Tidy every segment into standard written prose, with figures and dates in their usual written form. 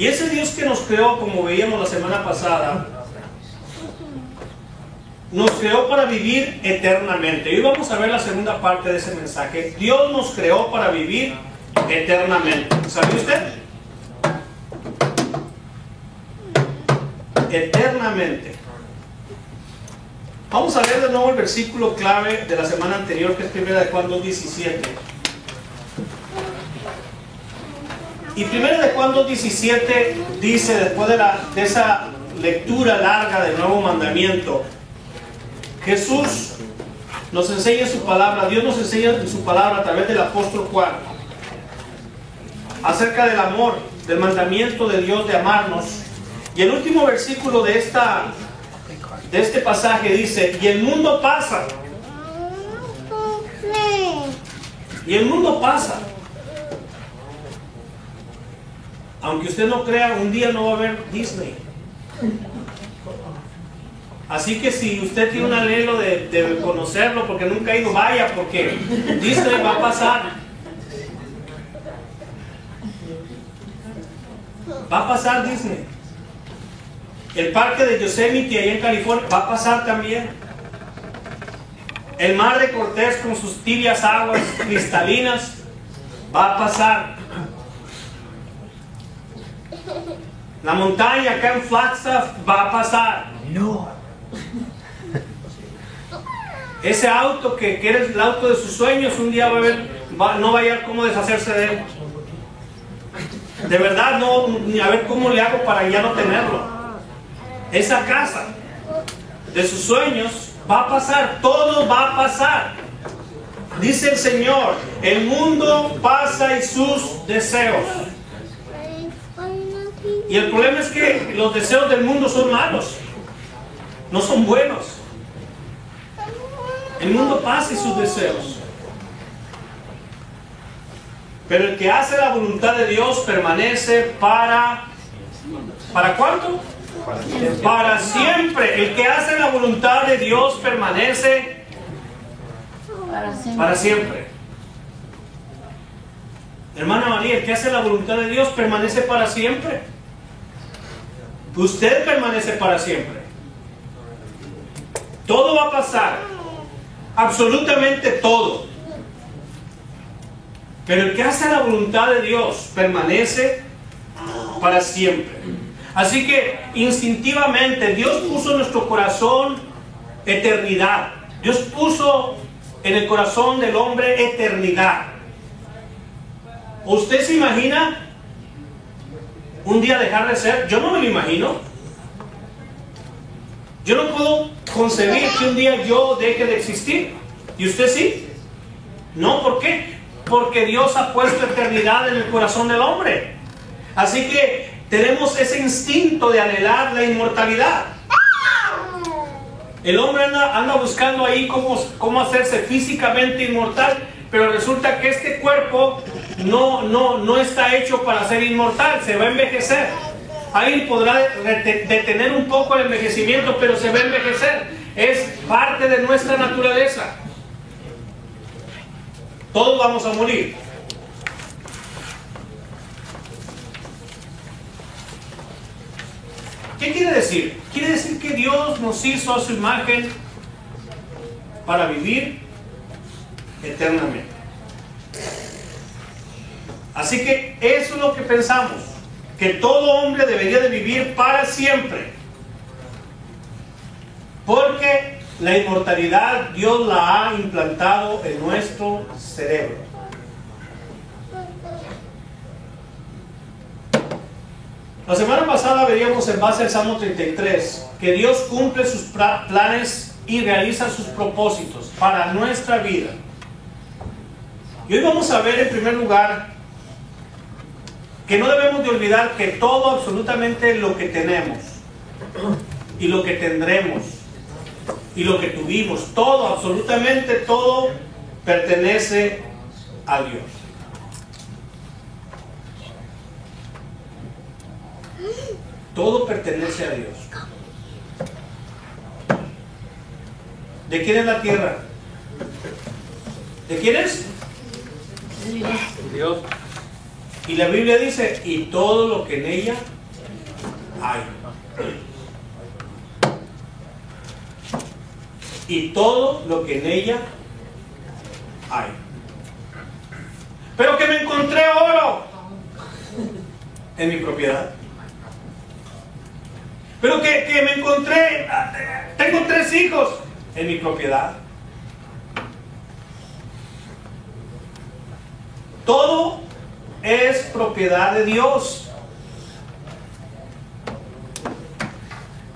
Y ese Dios que nos creó, como veíamos la semana pasada, nos creó para vivir eternamente. Y hoy vamos a ver la segunda parte de ese mensaje. Dios nos creó para vivir eternamente. ¿Sabía usted? Eternamente. Vamos a ver de nuevo el versículo clave de la semana anterior, que es 1 de Juan 2:17. Y 1 de Juan 2:17 dice, después de esa lectura larga del nuevo mandamiento, Jesús nos enseña su palabra, Dios nos enseña su palabra a través del apóstol Juan, acerca del amor, del mandamiento de Dios de amarnos. Y el último versículo de este pasaje dice, y el mundo pasa. Y el mundo pasa. Aunque usted no crea, un día no va a haber Disney. Así que si usted tiene un anhelo de conocerlo, porque nunca ha ido, vaya, porque Disney va a pasar. Va a pasar Disney. El parque de Yosemite allá en California va a pasar también. El mar de Cortés con sus tibias aguas cristalinas va a pasar. La montaña acá en Flagstaff va a pasar. No. Ese auto que era el auto de sus sueños, un día no va a hallar cómo deshacerse de él. De verdad, no, a ver cómo le hago para ya no tenerlo. Esa casa de sus sueños va a pasar, todo va a pasar. Dice el Señor, el mundo pasa y sus deseos. Y el problema es que los deseos del mundo son malos, no son buenos. El mundo pasa y sus deseos. Pero el que hace la voluntad de Dios permanece ¿para cuánto? Para siempre. El que hace la voluntad de Dios permanece para siempre. Hermana María, el que hace la voluntad de Dios permanece para siempre. Usted permanece para siempre. Todo va a pasar. Absolutamente todo. Pero el que hace la voluntad de Dios permanece para siempre. Así que instintivamente Dios puso en nuestro corazón eternidad. Dios puso en el corazón del hombre eternidad. ¿Usted se imagina un día dejar de ser? Yo no me lo imagino. Yo no puedo concebir que un día yo deje de existir. ¿Y usted sí? No, ¿por qué? Porque Dios ha puesto eternidad en el corazón del hombre. Así que tenemos ese instinto de anhelar la inmortalidad. El hombre anda buscando ahí cómo hacerse físicamente inmortal, pero resulta que este cuerpo no está hecho para ser inmortal, se va a envejecer. Ahí podrá detener un poco el envejecimiento, pero se va a envejecer. Es parte de nuestra naturaleza. Todos vamos a morir. ¿Qué quiere decir? Quiere decir que Dios nos hizo a su imagen para vivir eternamente. Así que eso es lo que pensamos, que todo hombre debería de vivir para siempre. Porque la inmortalidad Dios la ha implantado en nuestro cerebro. La semana pasada veíamos en base al Salmo 33 que Dios cumple sus planes y realiza sus propósitos para nuestra vida. Y hoy vamos a ver en primer lugar que no debemos de olvidar que todo, absolutamente lo que tenemos y lo que tendremos y lo que tuvimos, todo, absolutamente todo pertenece a Dios. Todo pertenece a Dios. ¿De quién es la tierra? ¿De quién es? Dios. Y la Biblia dice, y todo lo que en ella hay. Y todo lo que en ella hay. Pero que me encontré oro en mi propiedad. Pero que me encontré, tengo 3 hijos en mi propiedad. Todo es propiedad de Dios.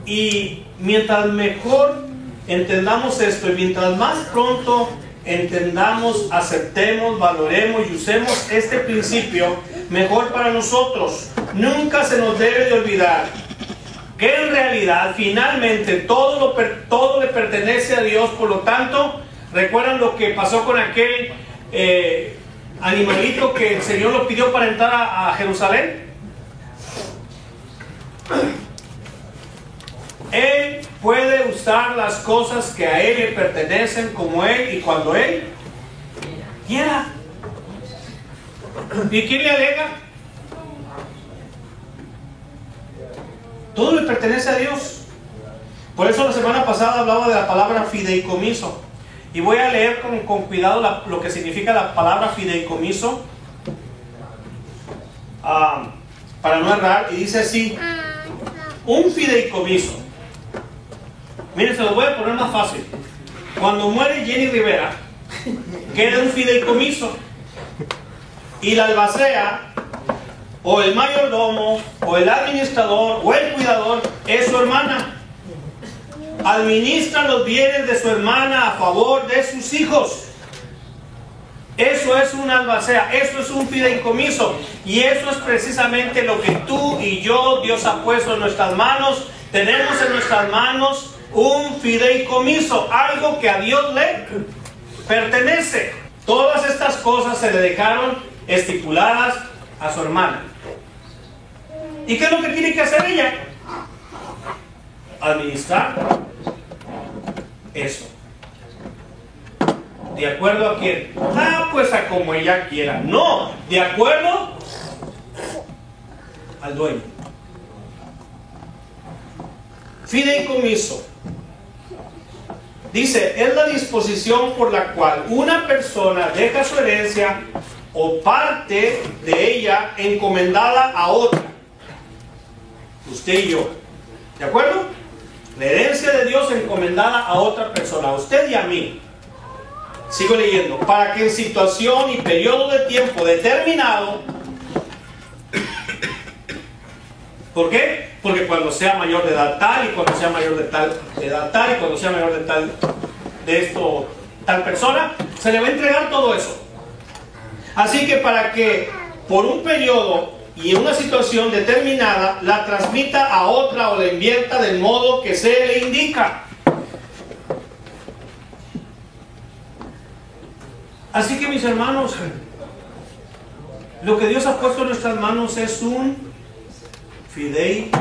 Y mientras mejor entendamos esto, y mientras más pronto entendamos, aceptemos, valoremos y usemos este principio, mejor para nosotros. Nunca se nos debe de olvidar que en realidad, finalmente, todo le pertenece a Dios. Por lo tanto, ¿recuerdan lo que pasó con aquel animalito que el Señor lo pidió para entrar a Jerusalén? Él puede usar las cosas que a Él le pertenecen como Él y cuando Él quiera. ¿Y quién le alega? Todo le pertenece a Dios. Por eso la semana pasada hablaba de la palabra fideicomiso. Y voy a leer con cuidado lo que significa la palabra fideicomiso, para no errar. Y dice así: un fideicomiso. Miren, se lo voy a poner más fácil. Cuando muere Jenny Rivera, queda un fideicomiso. Y la albacea, o el mayordomo, o el administrador, o el cuidador, es su hermana. Administra los bienes de su hermana a favor de sus hijos. Eso es una albacea, eso es un fideicomiso. Y eso es precisamente lo que tú y yo, Dios ha puesto en nuestras manos. Tenemos en nuestras manos un fideicomiso, algo que a Dios le pertenece. Todas estas cosas se le dejaron estipuladas a su hermana. ¿Y qué es lo que tiene que hacer ella? Administrar eso. ¿De acuerdo a quién? Pues a como ella quiera. No, de acuerdo al dueño. Fideicomiso. Dice, es la disposición por la cual una persona deja su herencia o parte de ella encomendada a otra. Usted y yo. ¿De acuerdo? La herencia de Dios encomendada a otra persona, a usted y a mí. Sigo leyendo. Para que en situación y periodo de tiempo determinado. ¿Por qué? Porque cuando sea mayor de edad tal, y cuando sea mayor de tal edad tal, y cuando sea mayor de tal, de esto, tal persona, se le va a entregar todo eso. Así que para que por un periodo y en una situación determinada la transmita a otra o la invierta del modo que se le indica. Así que, mis hermanos, lo que Dios ha puesto en nuestras manos es un fideicomiso.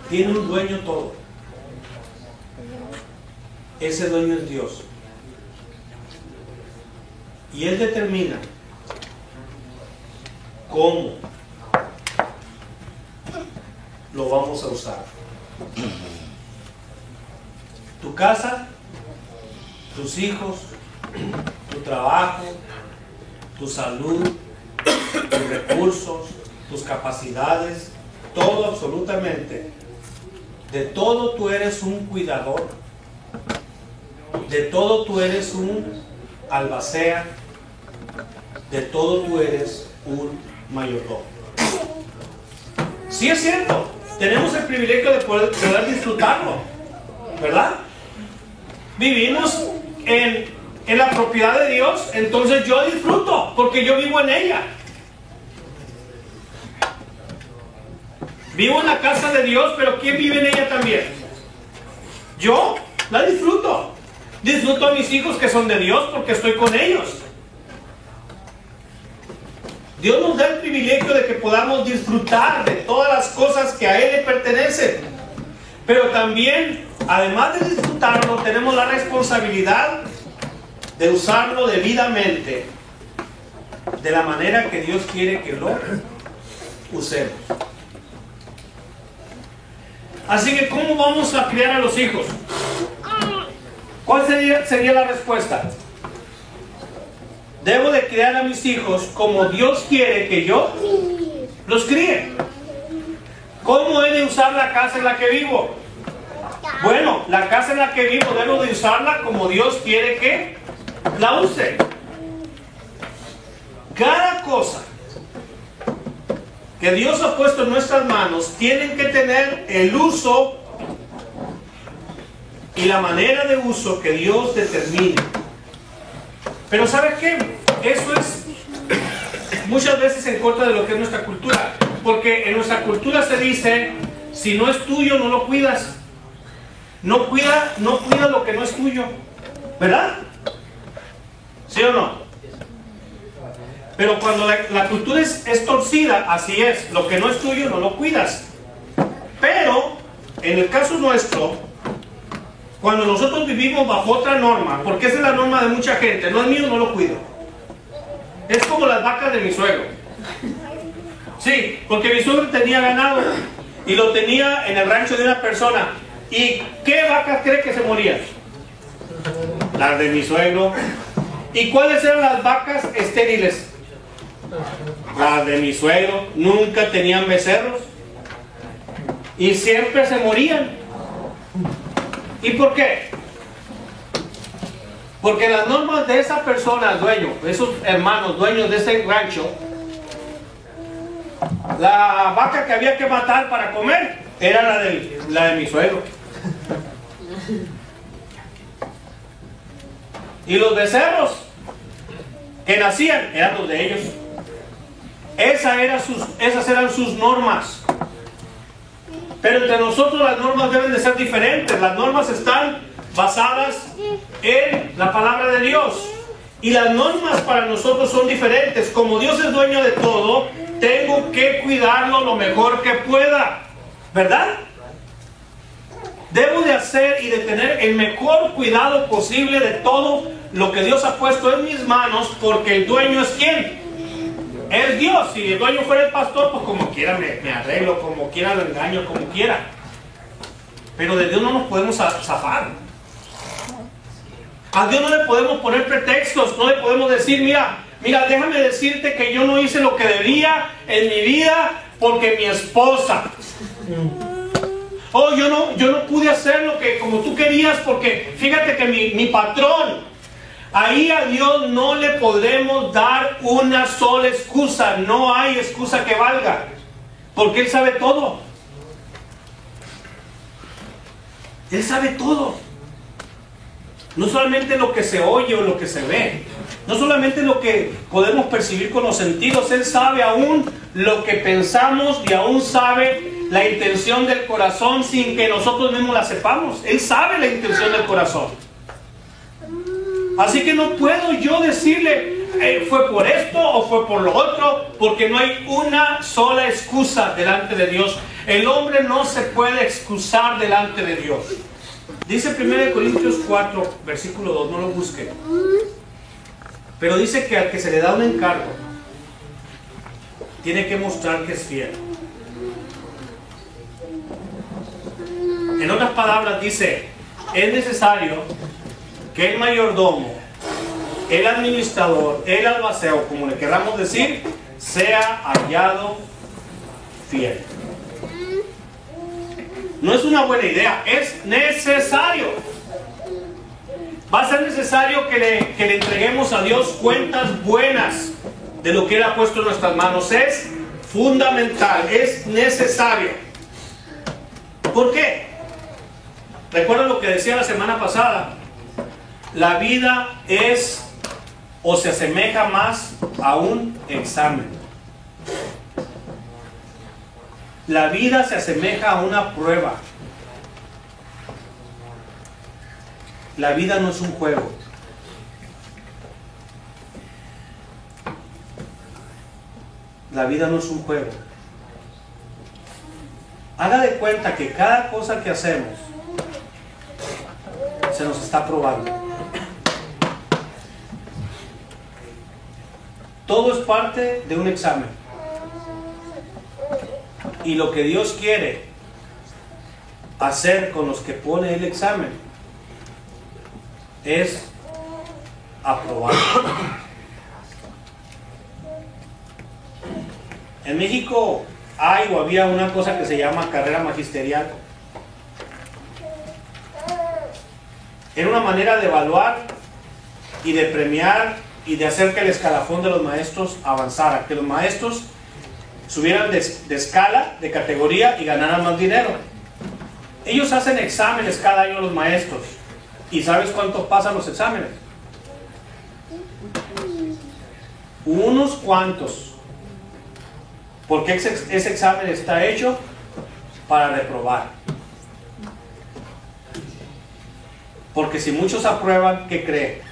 Tiene un dueño todo. Ese dueño es Dios. Y Él determina cómo lo vamos a usar. Tu casa, tus hijos, tu trabajo, tu salud, tus recursos, tus capacidades, todo absolutamente. De todo tú eres un cuidador. De todo tú eres un albacea. De todo tú eres un mayordomo. Sí, es cierto. Tenemos el privilegio de poder disfrutarlo, ¿verdad? Vivimos en la propiedad de Dios, entonces yo disfruto porque yo vivo en ella. Vivo en la casa de Dios, pero ¿quién vive en ella también? Yo la disfruto. Disfruto a mis hijos que son de Dios porque estoy con ellos. Dios nos da el privilegio de que podamos disfrutar de todas las cosas que a Él le pertenecen. Pero también, además de disfrutarlo, tenemos la responsabilidad de usarlo debidamente de la manera que Dios quiere que lo usemos. Así que, ¿cómo vamos a criar a los hijos? ¿Cuál sería la respuesta? Debo de criar a mis hijos como Dios quiere que yo los críe. ¿Cómo he de usar la casa en la que vivo? Bueno, la casa en la que vivo debo de usarla como Dios quiere que la use. Cada cosa que Dios ha puesto en nuestras manos tienen que tener el uso y la manera de uso que Dios determine. Pero ¿sabe qué? Eso es muchas veces en contra de lo que es nuestra cultura. Porque en nuestra cultura se dice, si no es tuyo, no lo cuidas. No cuida lo que no es tuyo. ¿Verdad? ¿Sí o no? Pero cuando la cultura es torcida, así es. Lo que no es tuyo, no lo cuidas. Pero, en el caso nuestro, cuando nosotros vivimos bajo otra norma, porque esa es la norma de mucha gente, no es mío, no lo cuido. Es como las vacas de mi suegro. Sí, porque mi suegro tenía ganado y lo tenía en el rancho de una persona. ¿Y qué vacas cree que se morían? Las de mi suegro. ¿Y cuáles eran las vacas estériles? Las de mi suegro. Nunca tenían becerros y siempre se morían. ¿Y por qué? Porque las normas de esa persona, dueño, de esos hermanos dueños de ese rancho, la vaca que había que matar para comer era la de mi suegro. Y los becerros que nacían eran los de ellos. Esas eran sus normas. Pero entre nosotros las normas deben de ser diferentes. Las normas están basadas en la palabra de Dios. Y las normas para nosotros son diferentes. Como Dios es dueño de todo, tengo que cuidarlo lo mejor que pueda. ¿Verdad? Debo de hacer y de tener el mejor cuidado posible de todo lo que Dios ha puesto en mis manos, porque el dueño es ¿quién? Es Dios. Si el dueño fuera el pastor, pues como quiera me arreglo, como quiera lo engaño, como quiera. Pero de Dios no nos podemos zafar. A Dios no le podemos poner pretextos, no le podemos decir, mira, déjame decirte que yo no hice lo que debía en mi vida porque mi esposa. Oh, yo no pude hacer lo que como tú querías porque fíjate que mi patrón. Ahí a Dios no le podremos dar una sola excusa. No hay excusa que valga. Porque Él sabe todo. Él sabe todo. No solamente lo que se oye o lo que se ve. No solamente lo que podemos percibir con los sentidos. Él sabe aún lo que pensamos y aún sabe la intención del corazón sin que nosotros mismos la sepamos. Él sabe la intención del corazón. Así que no puedo yo decirle fue por esto o fue por lo otro, porque no hay una sola excusa delante de Dios. El hombre no se puede excusar delante de Dios. Dice 1 Corintios 4, versículo 2, no lo busquen. Pero dice que al que se le da un encargo, tiene que mostrar que es fiel. En otras palabras dice, es necesario que el mayordomo, el administrador, el albaceo, como le queramos decir, sea hallado fiel. No es una buena idea, es necesario. Va a ser necesario que le entreguemos a Dios cuentas buenas de lo que Él ha puesto en nuestras manos. Es fundamental, es necesario. ¿Por qué? Recuerda lo que decía la semana pasada. La vida es o se asemeja más a un examen. La vida se asemeja a una prueba. La vida no es un juego. La vida no es un juego. Haga de cuenta que cada cosa que hacemos se nos está probando. Todo es parte de un examen. Y lo que Dios quiere hacer con los que pone el examen es aprobar. En México hay o había una cosa que se llama carrera magisterial. Era una manera de evaluar y de premiar y de hacer que el escalafón de los maestros avanzara, que los maestros subieran de escala, de categoría y ganaran más dinero. Ellos hacen exámenes cada año los maestros. ¿Y sabes cuánto pasan los exámenes? Unos cuantos. Porque ese examen está hecho para reprobar. Porque si muchos aprueban, ¿qué creen?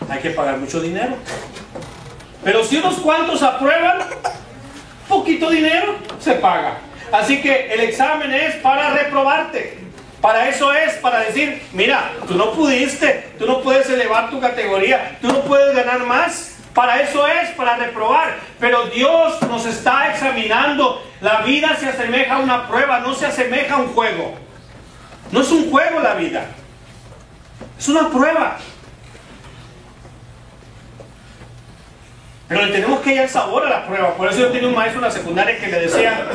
Hay que pagar mucho dinero. Pero si unos cuantos aprueban, poquito dinero se paga. Así que el examen es para reprobarte. Para eso es, para decir, mira, tú no pudiste, tú no puedes elevar tu categoría, tú no puedes ganar más. Para eso es, para reprobar. Pero Dios nos está examinando. La vida se asemeja a una prueba, no se asemeja a un juego. No es un juego la vida. Es una prueba. Pero le tenemos que dar sabor a la prueba. Por eso yo tenía un maestro en la secundaria que le decía,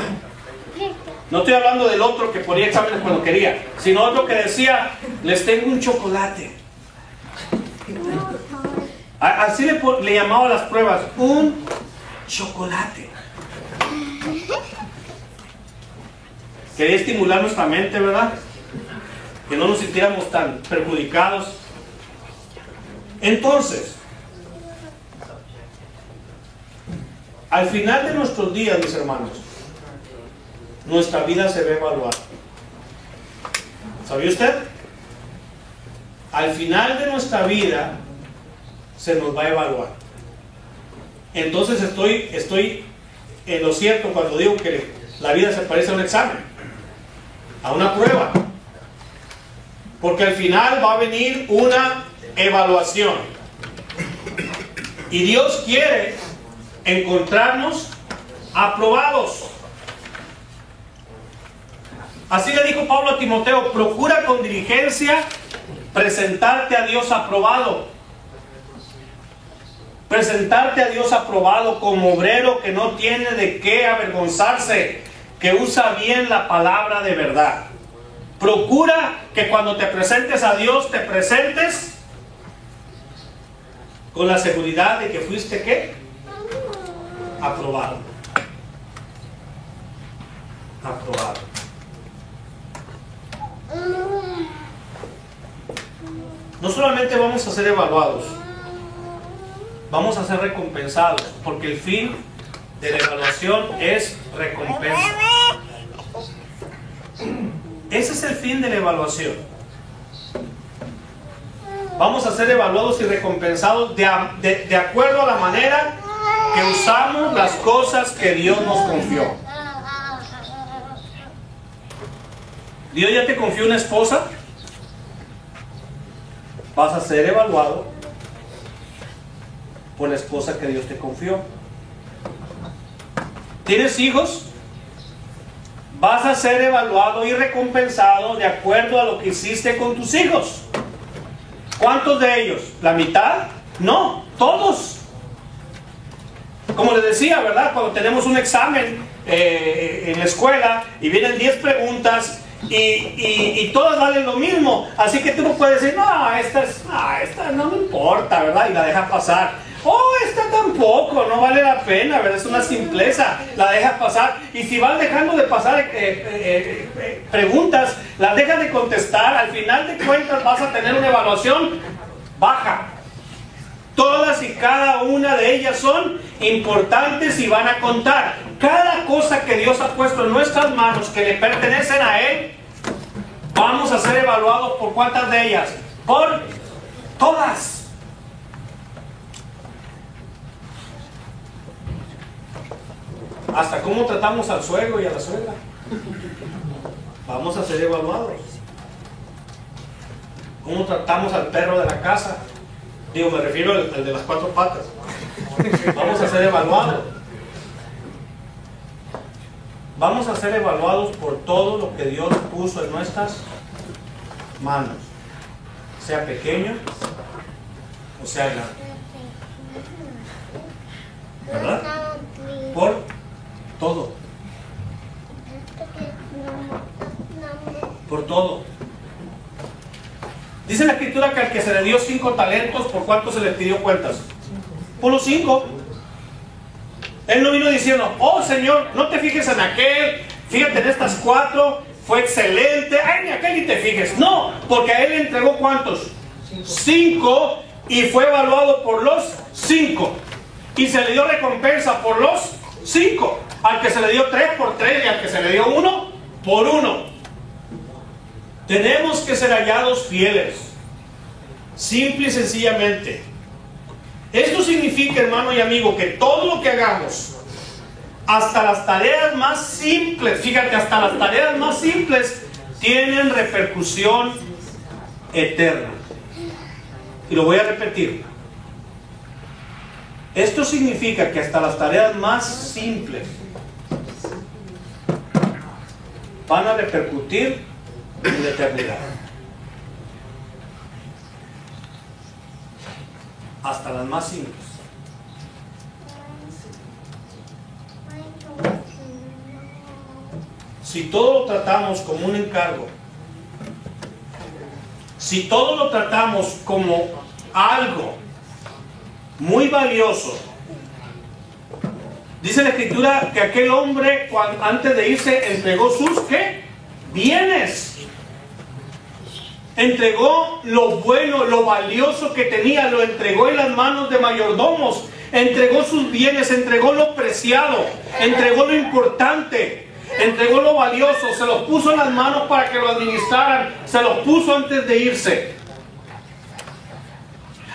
no estoy hablando del otro que ponía exámenes cuando quería, sino otro que decía, les tengo un chocolate. Así le llamaba a las pruebas, un chocolate. Quería estimular nuestra mente, ¿verdad? Que no nos sintiéramos tan perjudicados. Entonces, al final de nuestros días, mis hermanos, nuestra vida se ve evaluada. ¿Sabía usted? Al final de nuestra vida se nos va a evaluar. Entonces estoy en lo cierto cuando digo que la vida se parece a un examen, a una prueba. Porque al final va a venir una evaluación. Y Dios quiere encontrarnos aprobados. Así le dijo Pablo a Timoteo, procura con diligencia presentarte a Dios aprobado. Presentarte a Dios aprobado como obrero que no tiene de qué avergonzarse, que usa bien la palabra de verdad. Procura que cuando te presentes a Dios, te presentes con la seguridad de que fuiste ¿qué? Aprobado. Aprobado. No solamente vamos a ser evaluados, vamos a ser recompensados, porque el fin de la evaluación es recompensa. Ese es el fin de la evaluación. Vamos a ser evaluados y recompensados de acuerdo a la manera que usamos las cosas que Dios nos confió. Dios ya te confió una esposa, vas a ser evaluado por la esposa que Dios te confió. ¿Tienes hijos? Vas a ser evaluado y recompensado de acuerdo a lo que hiciste con tus hijos. ¿Cuántos de ellos? ¿La mitad? No, todos. Como les decía, ¿verdad? Cuando tenemos un examen en la escuela y vienen 10 preguntas y todas valen lo mismo, así que tú no puedes decir, no, esta no me importa, ¿verdad? Y la dejas pasar. Oh, esta tampoco, no vale la pena, ¿verdad? Es una simpleza, la dejas pasar. Y si vas dejando de pasar preguntas, las dejas de contestar, al final de cuentas vas a tener una evaluación baja. Todas y cada una de ellas son importantes y van a contar. Cada cosa que Dios ha puesto en nuestras manos, que le pertenecen a Él, vamos a ser evaluados por ¿cuántas de ellas? Por todas. Hasta cómo tratamos al suegro y a la suegra. Vamos a ser evaluados. Cómo tratamos al perro de la casa. Digo, me refiero al de las 4 patas. Vamos a ser evaluados. Vamos a ser evaluados por todo lo que Dios puso en nuestras manos, sea pequeño o sea grande, ¿verdad? Por todo, por todo. Dice la Escritura que al que se le dio 5 talentos, ¿por cuánto se le pidió cuentas? Por los 5. Él no vino diciendo, oh Señor, no te fijes en aquel, fíjate en estas 4, fue excelente, ay, ni aquel ni te fijes. No, porque a él le entregó ¿cuántos? 5, y fue evaluado por los 5. Y se le dio recompensa por los 5. Al que se le dio 3 por 3 y al que se le dio 1 por 1. Tenemos que ser hallados fieles. Simple y sencillamente. Esto significa, hermano y amigo, que todo lo que hagamos, hasta las tareas más simples, fíjate, hasta las tareas más simples, tienen repercusión eterna. Y lo voy a repetir. Esto significa que hasta las tareas más simples van a repercutir en la eternidad. Hasta las más simples. Si todo lo tratamos como un encargo, si todo lo tratamos como algo muy valioso, dice la Escritura que aquel hombre antes de irse entregó sus ¿qué? Bienes. Entregó lo bueno, lo valioso que tenía, lo entregó en las manos de mayordomos, entregó sus bienes, entregó lo preciado, entregó lo importante, entregó lo valioso, se los puso en las manos para que lo administraran, se los puso antes de irse.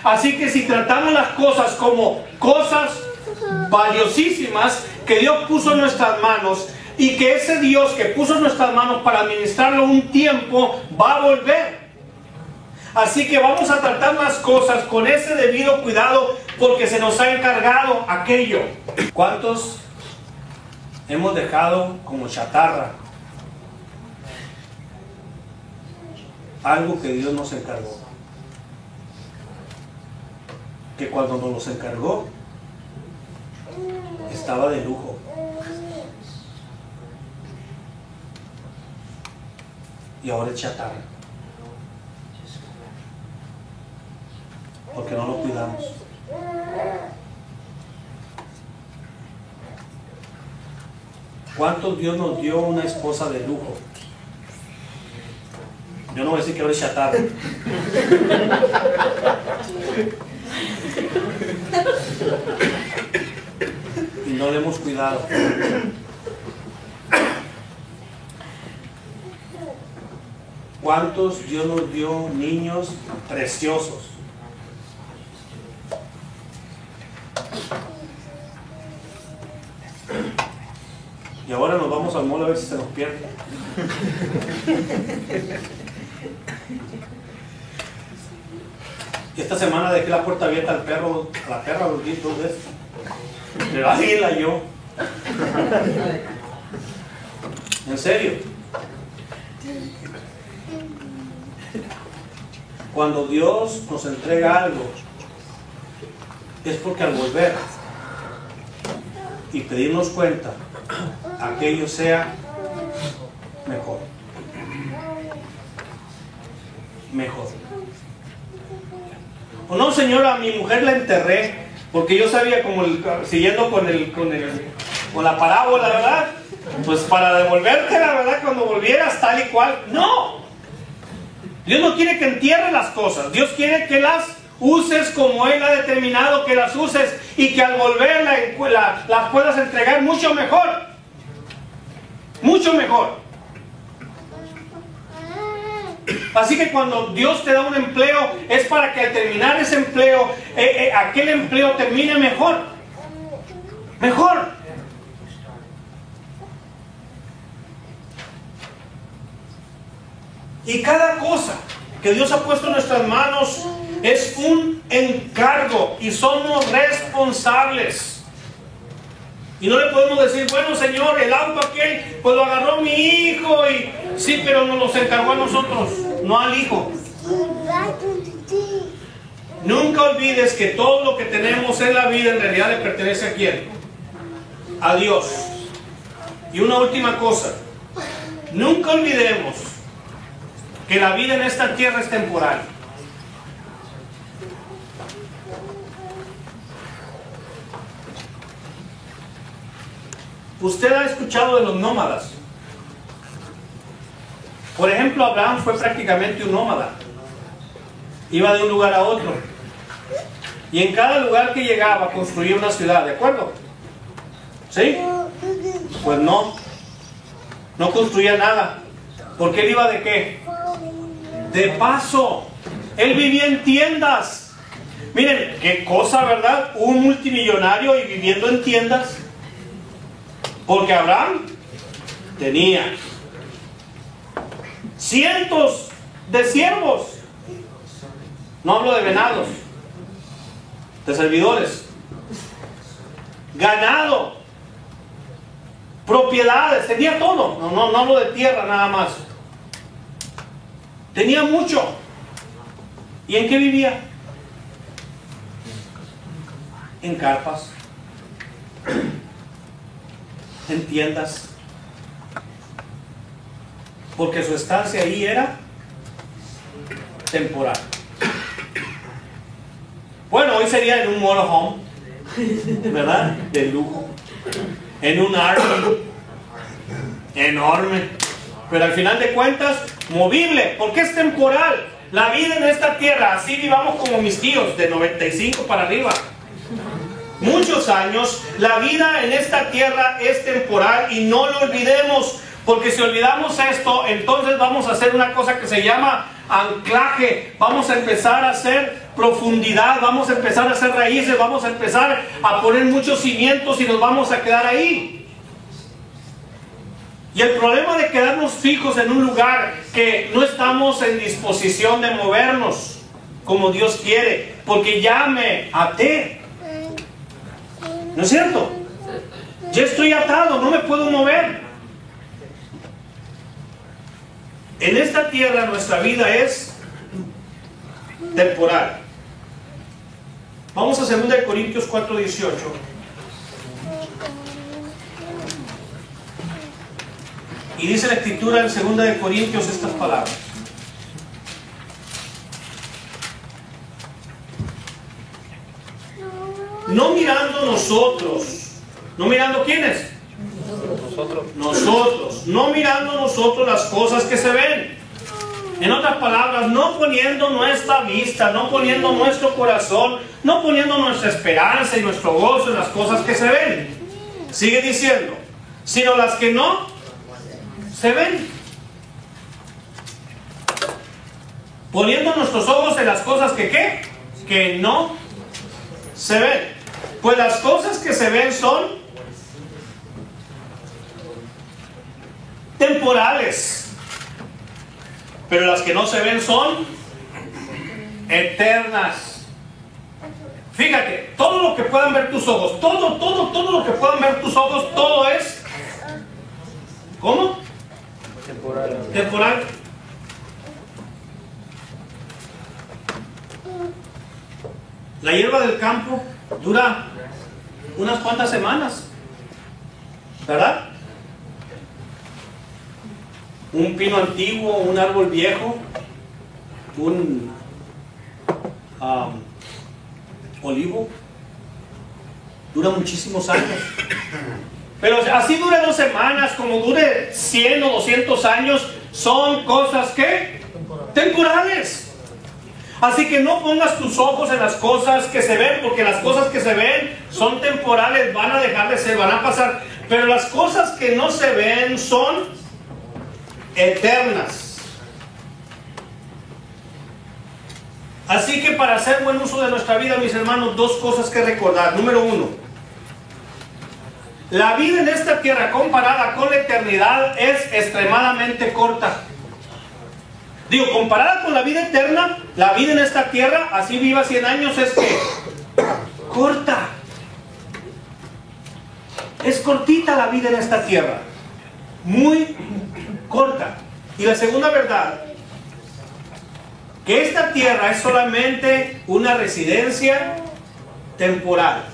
Así que si tratamos las cosas como cosas valiosísimas que Dios puso en nuestras manos, y que ese Dios que puso en nuestras manos para administrarlo un tiempo va a volver. Así que vamos a tratar las cosas con ese debido cuidado, porque se nos ha encargado aquello. ¿Cuántos hemos dejado como chatarra algo que Dios nos encargó? Que cuando nos los encargó estaba de lujo. Y ahora es chatarra. Porque no lo cuidamos. ¿Cuántos Dios nos dio una esposa de lujo? Yo no voy a decir que ahora es chatarra. Y no le hemos cuidado. ¿Cuántos Dios nos dio niños preciosos? Y ahora nos vamos al mall a ver si se nos pierde. Y esta semana dejé la puerta abierta al perro, a la perra los 2 veces. Me va a seguir la yo. En serio. Cuando Dios nos entrega algo, es porque al volver y pedirnos cuenta, aquello sea mejor. Mejor. O no, señora, a mi mujer la enterré porque yo sabía, como siguiendo con la parábola, ¿verdad? Pues para devolverte la verdad cuando volvieras tal y cual. ¡No! Dios no quiere que entierres las cosas. Dios quiere que las uses como Él ha determinado que las uses, y que al volver las puedas entregar mucho mejor. Mucho mejor. Así que cuando Dios te da un empleo, es para que al terminar ese empleo, aquel empleo termine mejor. Mejor. Y cada cosa que Dios ha puesto en nuestras manos es un encargo y somos responsables. Y no le podemos decir, bueno, Señor, el auto aquel, pues lo agarró mi hijo, y sí, pero nos los encargó a nosotros, no al hijo. Nunca olvides que todo lo que tenemos en la vida en realidad le pertenece a quién? A Dios. Y una última cosa, nunca olvidemos que la vida en esta tierra es temporal. Usted ha escuchado de los nómadas. Por ejemplo, Abraham fue prácticamente un nómada. Iba de un lugar a otro. Y en cada lugar que llegaba construía una ciudad, ¿de acuerdo? ¿Sí? Pues no. No construía nada. ¿Porque él iba de qué? De paso. Él vivía en tiendas. Miren, qué cosa, ¿verdad? Un multimillonario y viviendo en tiendas. Porque Abraham tenía cientos de siervos. No hablo de venados, de servidores, ganado, propiedades, tenía todo. No hablo de tierra nada más. Tenía mucho. ¿Y en qué vivía? En carpas, en tiendas, porque su estancia ahí era temporal. Bueno, hoy sería en un motorhome, ¿verdad? De lujo, en un RV enorme, pero al final de cuentas movible, porque es temporal. La vida en esta tierra, así vivamos como mis tíos, de 95 para arriba, muchos años. La vida en esta tierra es temporal y no lo olvidemos, porque si olvidamos esto, entonces vamos a hacer una cosa que se llama anclaje. Vamos a empezar a hacer profundidad, vamos a empezar a hacer raíces, vamos a empezar a poner muchos cimientos y nos vamos a quedar ahí. Y el problema de quedarnos fijos en un lugar que no estamos en disposición de movernos como Dios quiere, porque ya me até. ¿No es cierto? Ya estoy atado, no me puedo mover. En esta tierra nuestra vida es temporal. Vamos a 2 Corintios 4:18. Y dice la Escritura en 2 Corintios estas palabras. No mirando nosotros. ¿No mirando quiénes? Nosotros. No mirando nosotros las cosas que se ven. En otras palabras, no poniendo nuestra vista, no poniendo nuestro corazón, no poniendo nuestra esperanza y nuestro gozo en las cosas que se ven. Sigue diciendo, sino las que no se ven. Poniendo nuestros ojos en las cosas que ¿qué? Que no se ven. Pues las cosas que se ven son temporales, pero las que no se ven son eternas. Fíjate, todo lo que puedan ver tus ojos, todo lo que puedan ver tus ojos, todo es ¿cómo? Temporal. La hierba del campo dura unas cuantas semanas, ¿verdad? Un pino antiguo, un árbol viejo, un olivo, dura muchísimos años. Pero así dure 2 semanas, como dure 100 o 200 años, son cosas que temporales. Así que no pongas tus ojos en las cosas que se ven, porque las cosas que se ven son temporales, van a dejar de ser, van a pasar. Pero las cosas que no se ven son eternas. Así que para hacer buen uso de nuestra vida, mis hermanos, 2 cosas que recordar. Número 1, la vida en esta tierra comparada con la eternidad es extremadamente corta. Digo, comparada con la vida eterna, La vida en esta tierra, así viva 100 años, es que corta. Es cortita la vida en esta tierra. Muy corta. Y la segunda verdad, que esta tierra es solamente una residencia temporal.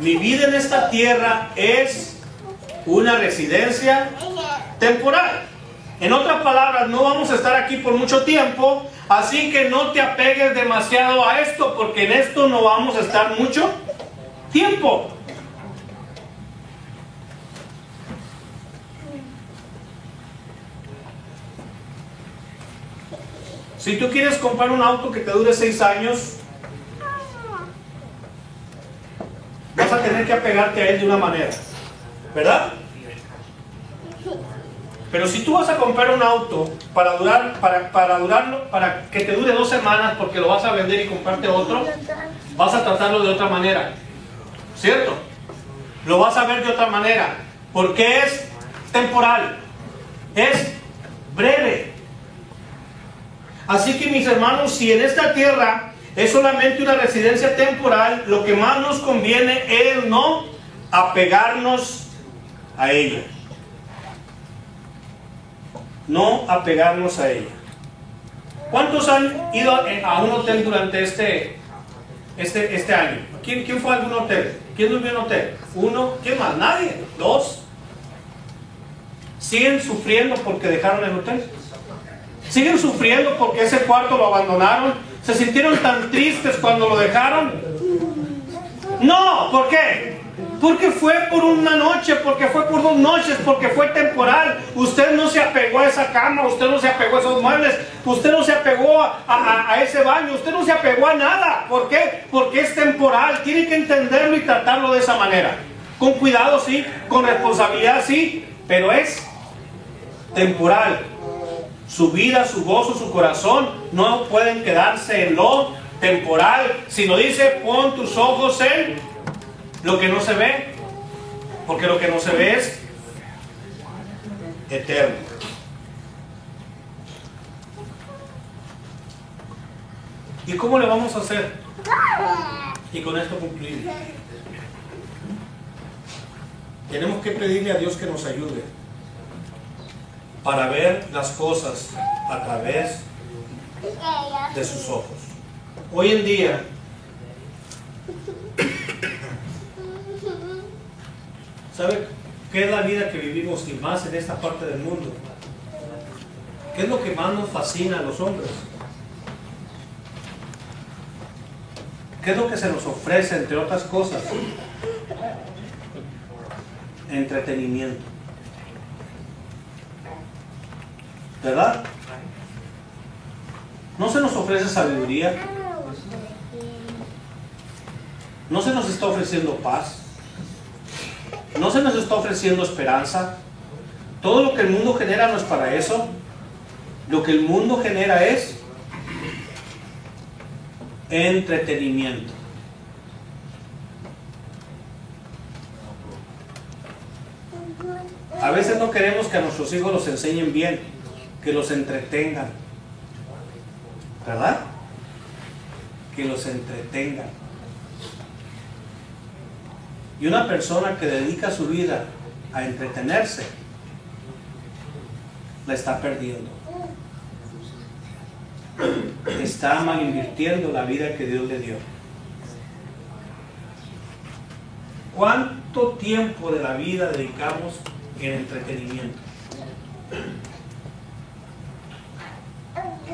Mi vida en esta tierra es una residencia temporal. En otras palabras, no vamos a estar aquí por mucho tiempo, así que no te apegues demasiado a esto, porque en esto no vamos a estar mucho tiempo. Si tú quieres comprar un auto que te dure 6 años, vas a tener que apegarte a él de una manera, ¿verdad? Pero si tú vas a comprar un auto para que te dure 2 semanas porque lo vas a vender y comprarte otro, vas a tratarlo de otra manera, ¿cierto? Lo vas a ver de otra manera, porque es temporal, es breve. Así que, mis hermanos, si en esta tierra es solamente una residencia temporal, lo que más nos conviene es no apegarnos a ella. No apegarnos a ella. ¿Cuántos han ido a un hotel durante este año? ¿Quién fue a algún hotel? ¿Quién durmió en hotel? 1. ¿Quién más? Nadie. 2. ¿Siguen sufriendo porque dejaron el hotel? ¿Siguen sufriendo porque ese cuarto lo abandonaron? ¿Se sintieron tan tristes cuando lo dejaron? No, ¿por qué? Porque fue por una noche, porque fue por 2 noches, porque fue temporal. Usted no se apegó a esa cama, usted no se apegó a esos muebles, usted no se apegó a ese baño, usted no se apegó a nada. ¿Por qué? Porque es temporal. Tiene que entenderlo y tratarlo de esa manera. Con cuidado, sí, con responsabilidad, sí, pero es temporal. Su vida, su gozo, su corazón no pueden quedarse en lo temporal, sino dice, pon tus ojos en lo que no se ve, porque lo que no se ve es eterno. ¿Y cómo le vamos a hacer? Y con esto concluir. Tenemos que pedirle a Dios que nos ayude para ver las cosas a través de sus ojos. Hoy en día, ¿sabe qué es la vida que vivimos y más en esta parte del mundo? ¿Qué es lo que más nos fascina a los hombres? ¿Qué es lo que se nos ofrece, entre otras cosas? Entretenimiento. ¿Verdad? ¿No se nos ofrece sabiduría? ¿No se nos está ofreciendo paz? ¿No se nos está ofreciendo esperanza? Todo lo que el mundo genera no es para eso. Lo que el mundo genera es entretenimiento. A veces no queremos que a nuestros hijos los enseñen bien, que los entretengan, ¿verdad? Que los entretengan. Y una persona que dedica su vida a entretenerse, la está perdiendo. Está mal invirtiendo la vida que Dios le dio. ¿Cuánto tiempo de la vida dedicamos en entretenimiento?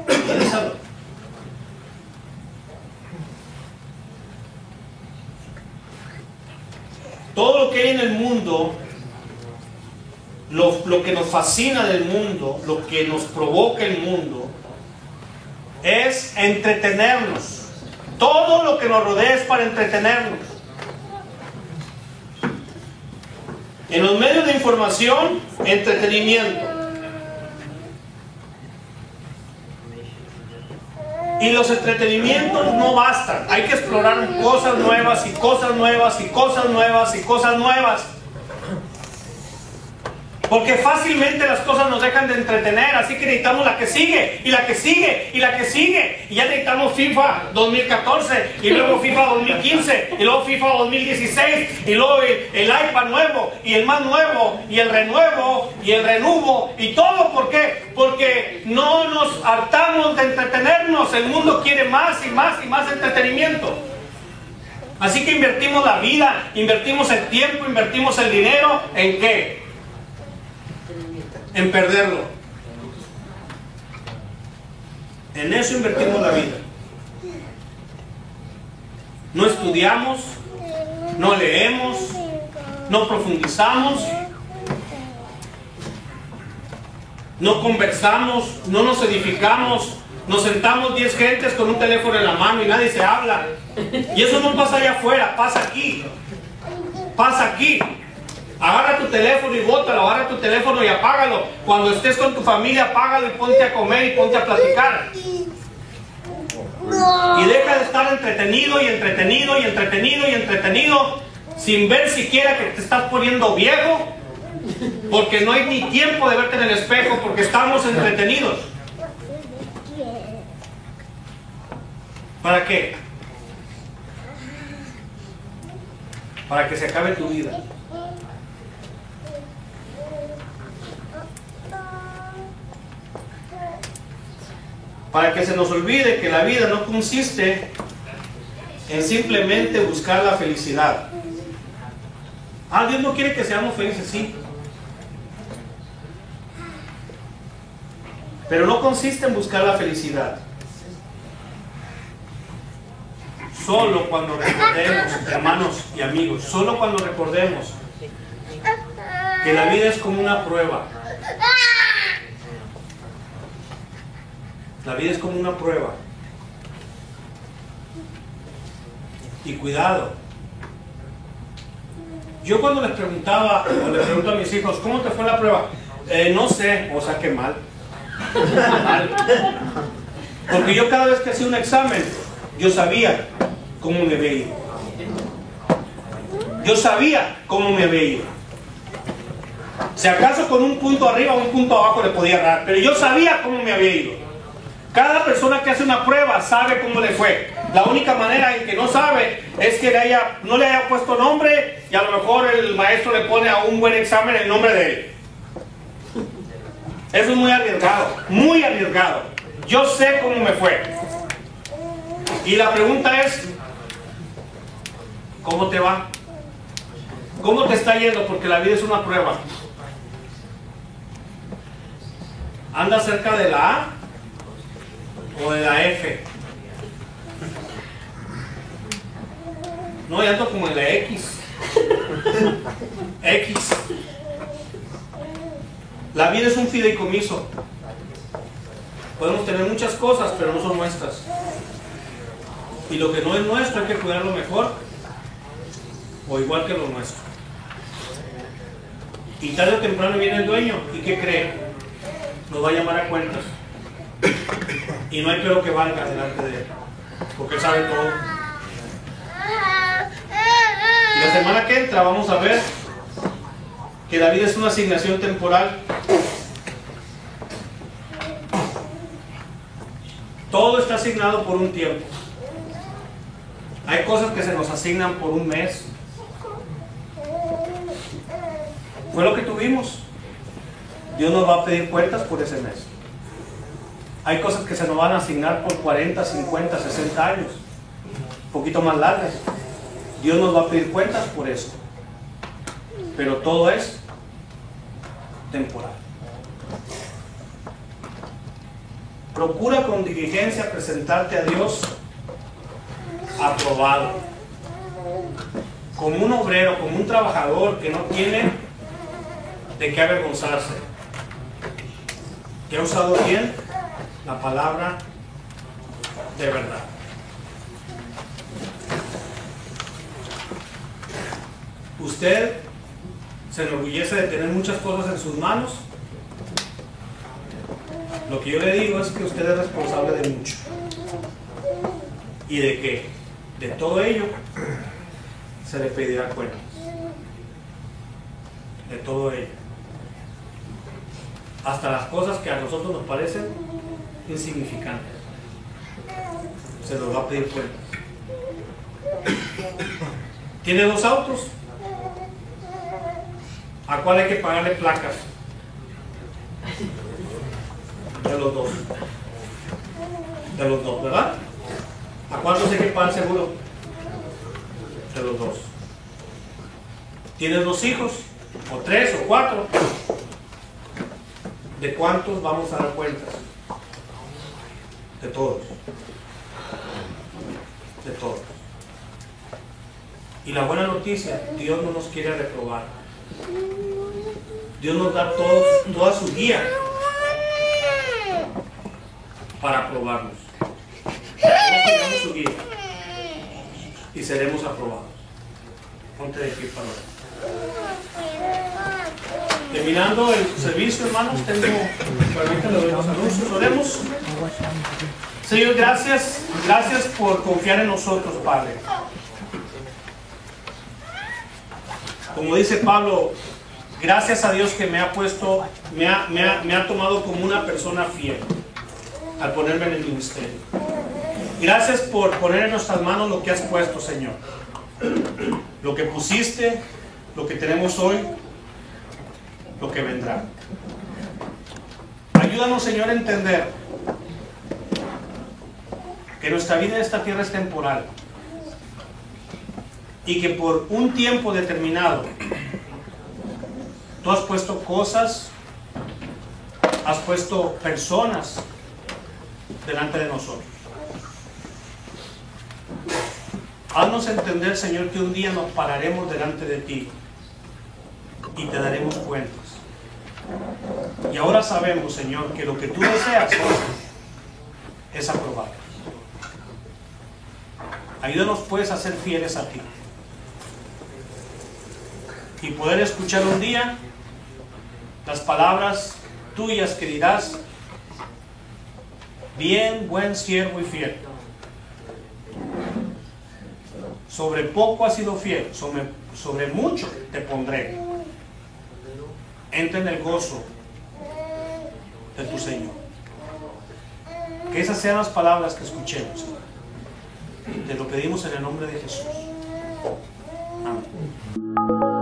Piénsalo. Todo lo que hay en el mundo, lo que nos fascina del mundo, lo que nos provoca el mundo, es entretenernos. Todo lo que nos rodea es para entretenernos. En los medios de información, entretenimiento. Y los entretenimientos no bastan. Hay que explorar cosas nuevas y cosas nuevas y cosas nuevas y cosas nuevas. Porque fácilmente las cosas nos dejan de entretener, así que necesitamos la que sigue, y la que sigue, y la que sigue. Y ya necesitamos FIFA 2014, y luego FIFA 2015, y luego FIFA 2016, y luego el iPad nuevo, y el más nuevo, y el renuevo, y el renuvo, y todo. ¿Por qué? Porque no nos hartamos de entretenernos. El mundo quiere más y más y más entretenimiento. Así que invertimos la vida, invertimos el tiempo, invertimos el dinero, ¿en qué? En perderlo. En eso invertimos la vida. No estudiamos, no leemos, no profundizamos, no conversamos, no nos edificamos. Nos sentamos 10 gentes con un teléfono en la mano y nadie se habla. Y eso no pasa allá afuera, pasa aquí. Pasa aquí. Agarra tu teléfono y bótalo, agarra tu teléfono y apágalo. Cuando estés con tu familia, apágalo y ponte a comer y ponte a platicar. Y deja de estar entretenido y entretenido y entretenido y entretenido, sin ver siquiera que te estás poniendo viejo, porque no hay ni tiempo de verte en el espejo, porque estamos entretenidos. ¿Para qué? Para que se acabe tu vida. Para que se nos olvide que la vida no consiste en simplemente buscar la felicidad. Dios no quiere que seamos felices, sí. Pero no consiste en buscar la felicidad. Solo cuando recordemos, hermanos y amigos, solo cuando recordemos que la vida es como una prueba. La vida es como una prueba. Y cuidado. Yo cuando les preguntaba, o les pregunto a mis hijos, ¿cómo te fue la prueba? No sé, o sea que mal. Mal. Porque yo cada vez que hacía un examen, yo sabía cómo me había ido. Yo sabía cómo me había ido. Si acaso con un punto arriba o un punto abajo le podía dar, pero yo sabía cómo me había ido. Cada persona que hace una prueba sabe cómo le fue. La única manera en que no sabe es que no le haya puesto nombre y a lo mejor el maestro le pone a un buen examen el nombre de él. Eso es muy arriesgado, muy arriesgado. Yo sé cómo me fue. Y la pregunta es, ¿cómo te va? ¿Cómo te está yendo? Porque la vida es una prueba. ¿Andas cerca de la A o de la F? No, ya ando como en la X. X. La vida es un fideicomiso. Podemos tener muchas cosas, pero no son nuestras. Y lo que no es nuestro hay que cuidarlo mejor, o igual que lo nuestro. Y tarde o temprano viene el dueño, ¿y qué cree? Nos va a llamar a cuentas. Y no hay pero que valga delante de él, porque él sabe todo. Y la semana que entra vamos a ver que la vida es una asignación temporal. Todo está asignado por un tiempo. Hay cosas que se nos asignan por un mes. Fue lo que tuvimos. Dios nos va a pedir cuentas por ese mes. Hay cosas que se nos van a asignar por 40, 50, 60 años. Un poquito más largas. Dios nos va a pedir cuentas por eso. Pero todo es temporal. Procura con diligencia presentarte a Dios aprobado, como un obrero, como un trabajador que no tiene de qué avergonzarse, que ha usado bien la palabra de verdad. Usted se enorgullece de tener muchas cosas en sus manos. Lo que yo le digo es que usted es responsable de mucho. ¿Y de qué? De todo ello se le pedirá cuentas. De todo ello. hasta las cosas que a nosotros nos parecen insignificantes. Se los va a pedir cuentas. ¿Tiene 2 autos? ¿A cuál hay que pagarle placas? De los dos. De los dos, ¿verdad? ¿A cuántos hay que pagar seguro? De los dos. ¿Tienes 2 hijos? ¿O 3 o 4? ¿De cuántos vamos a dar cuentas? De todos. De todos. Y la buena noticia, Dios no nos quiere reprobar. Dios nos da toda su guía para probarnos. Nosotros tenemos su guía y seremos aprobados. Ponte de pie para orar. Terminando el servicio, hermanos, permítanme le doy los anuncios. Oremos. Señor, gracias por confiar en nosotros, Padre. Como dice Pablo, gracias a Dios que me ha tomado como una persona fiel al ponerme en el ministerio. Gracias por poner en nuestras manos lo que has puesto, Señor. Lo que pusiste, lo que tenemos hoy, lo que vendrá. Ayúdanos, Señor, a entender que nuestra vida en esta tierra es temporal y que por un tiempo determinado tú has puesto cosas, has puesto personas delante de nosotros. Haznos entender, Señor, que un día nos pararemos delante de ti y te daremos cuentas. Y ahora sabemos, Señor, que lo que tú deseas es aprobar. Ayúdanos pues a ser fieles a ti y poder escuchar un día las palabras tuyas que dirás: bien, buen siervo y fiel. Sobre poco has sido fiel, sobre mucho te pondré. Entra en el gozo de tu Señor. Que esas sean las palabras que escuchemos. Te lo pedimos en el nombre de Jesús. Amén.